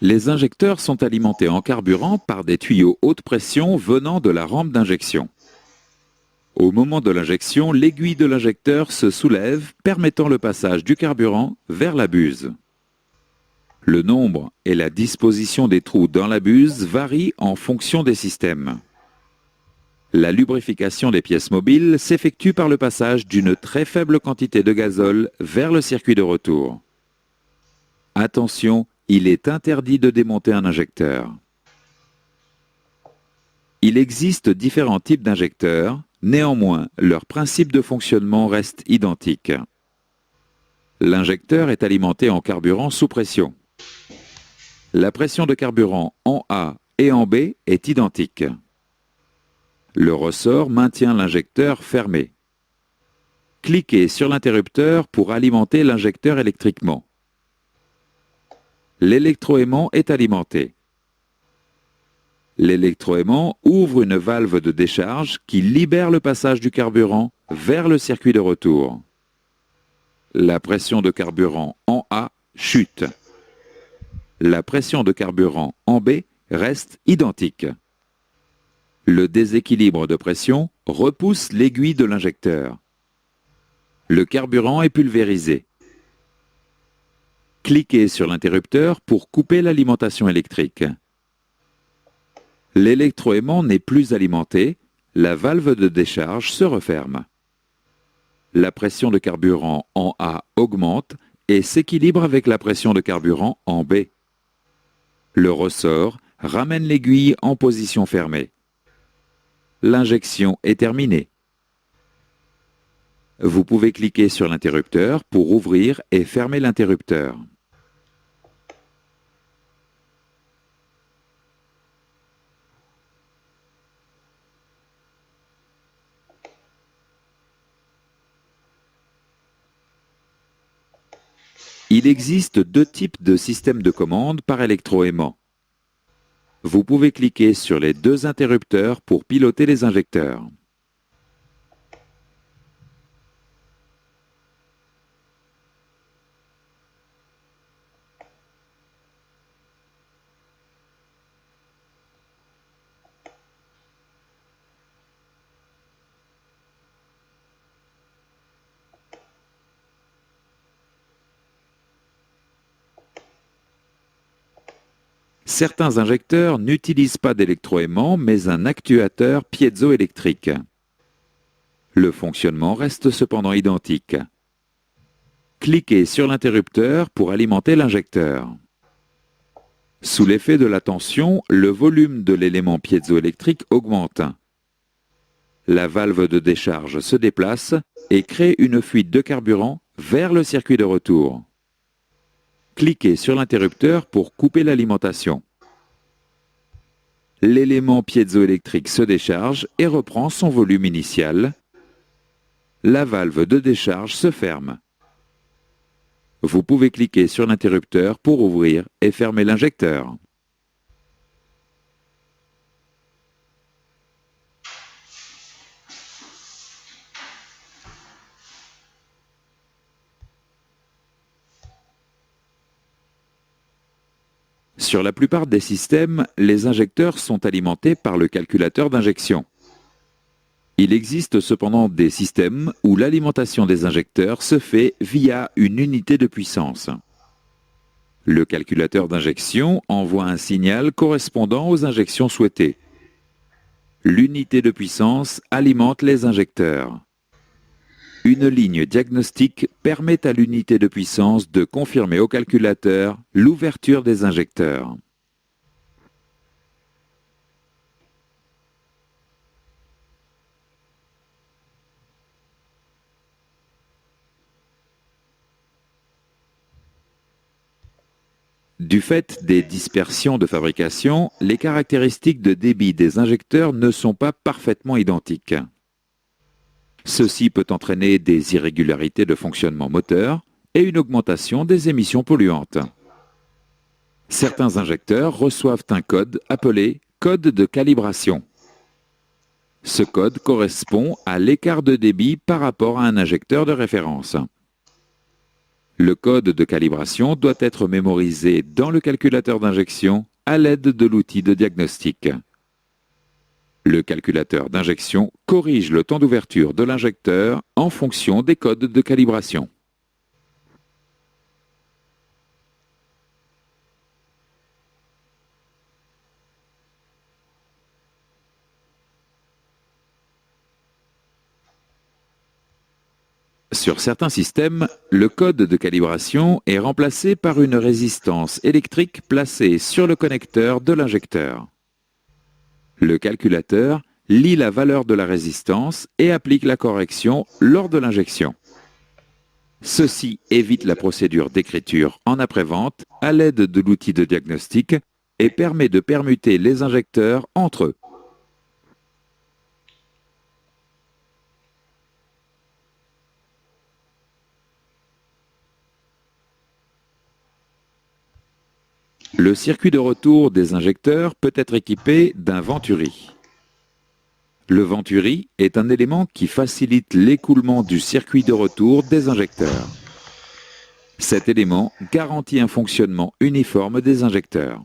Les injecteurs sont alimentés en carburant par des tuyaux haute pression venant de la rampe d'injection. Au moment de l'injection, l'aiguille de l'injecteur se soulève, permettant le passage du carburant vers la buse. Le nombre et la disposition des trous dans la buse varient en fonction des systèmes. La lubrification des pièces mobiles s'effectue par le passage d'une très faible quantité de gazole vers le circuit de retour. Attention, il est interdit de démonter un injecteur. Il existe différents types d'injecteurs, néanmoins, leur principe de fonctionnement reste identique. L'injecteur est alimenté en carburant sous pression. La pression de carburant en A et en B est identique. Le ressort maintient l'injecteur fermé. Cliquez sur l'interrupteur pour alimenter l'injecteur électriquement. L'électroaimant est alimenté. L'électroaimant ouvre une valve de décharge qui libère le passage du carburant vers le circuit de retour. La pression de carburant en A chute. La pression de carburant en B reste identique. Le déséquilibre de pression repousse l'aiguille de l'injecteur. Le carburant est pulvérisé. Cliquez sur l'interrupteur pour couper l'alimentation électrique. L'électroaimant n'est plus alimenté, la valve de décharge se referme. La pression de carburant en A augmente et s'équilibre avec la pression de carburant en B. Le ressort ramène l'aiguille en position fermée. L'injection est terminée. Vous pouvez cliquer sur l'interrupteur pour ouvrir et fermer l'interrupteur. Il existe deux types de systèmes de commande par électroaimant. Vous pouvez cliquer sur les deux interrupteurs pour piloter les injecteurs. Certains injecteurs n'utilisent pas d'électroaimant mais un actuateur piézoélectrique. Le fonctionnement reste cependant identique. Cliquez sur l'interrupteur pour alimenter l'injecteur. Sous l'effet de la tension, le volume de l'élément piézoélectrique augmente. La valve de décharge se déplace et crée une fuite de carburant vers le circuit de retour. Cliquez sur l'interrupteur pour couper l'alimentation. L'élément piézoélectrique se décharge et reprend son volume initial. La valve de décharge se ferme. Vous pouvez cliquer sur l'interrupteur pour ouvrir et fermer l'injecteur. Sur la plupart des systèmes, les injecteurs sont alimentés par le calculateur d'injection. Il existe cependant des systèmes où l'alimentation des injecteurs se fait via une unité de puissance. Le calculateur d'injection envoie un signal correspondant aux injections souhaitées. L'unité de puissance alimente les injecteurs. Une ligne diagnostique permet à l'unité de puissance de confirmer au calculateur l'ouverture des injecteurs. Du fait des dispersions de fabrication, les caractéristiques de débit des injecteurs ne sont pas parfaitement identiques. Ceci peut entraîner des irrégularités de fonctionnement moteur et une augmentation des émissions polluantes. Certains injecteurs reçoivent un code appelé code de calibration. Ce code correspond à l'écart de débit par rapport à un injecteur de référence. Le code de calibration doit être mémorisé dans le calculateur d'injection à l'aide de l'outil de diagnostic. Le calculateur d'injection corrige le temps d'ouverture de l'injecteur en fonction des codes de calibration. Sur certains systèmes, le code de calibration est remplacé par une résistance électrique placée sur le connecteur de l'injecteur. Le calculateur lit la valeur de la résistance et applique la correction lors de l'injection. Ceci évite la procédure d'écriture en après-vente à l'aide de l'outil de diagnostic et permet de permuter les injecteurs entre eux. Le circuit de retour des injecteurs peut être équipé d'un venturi. Le venturi est un élément qui facilite l'écoulement du circuit de retour des injecteurs. Cet élément garantit un fonctionnement uniforme des injecteurs.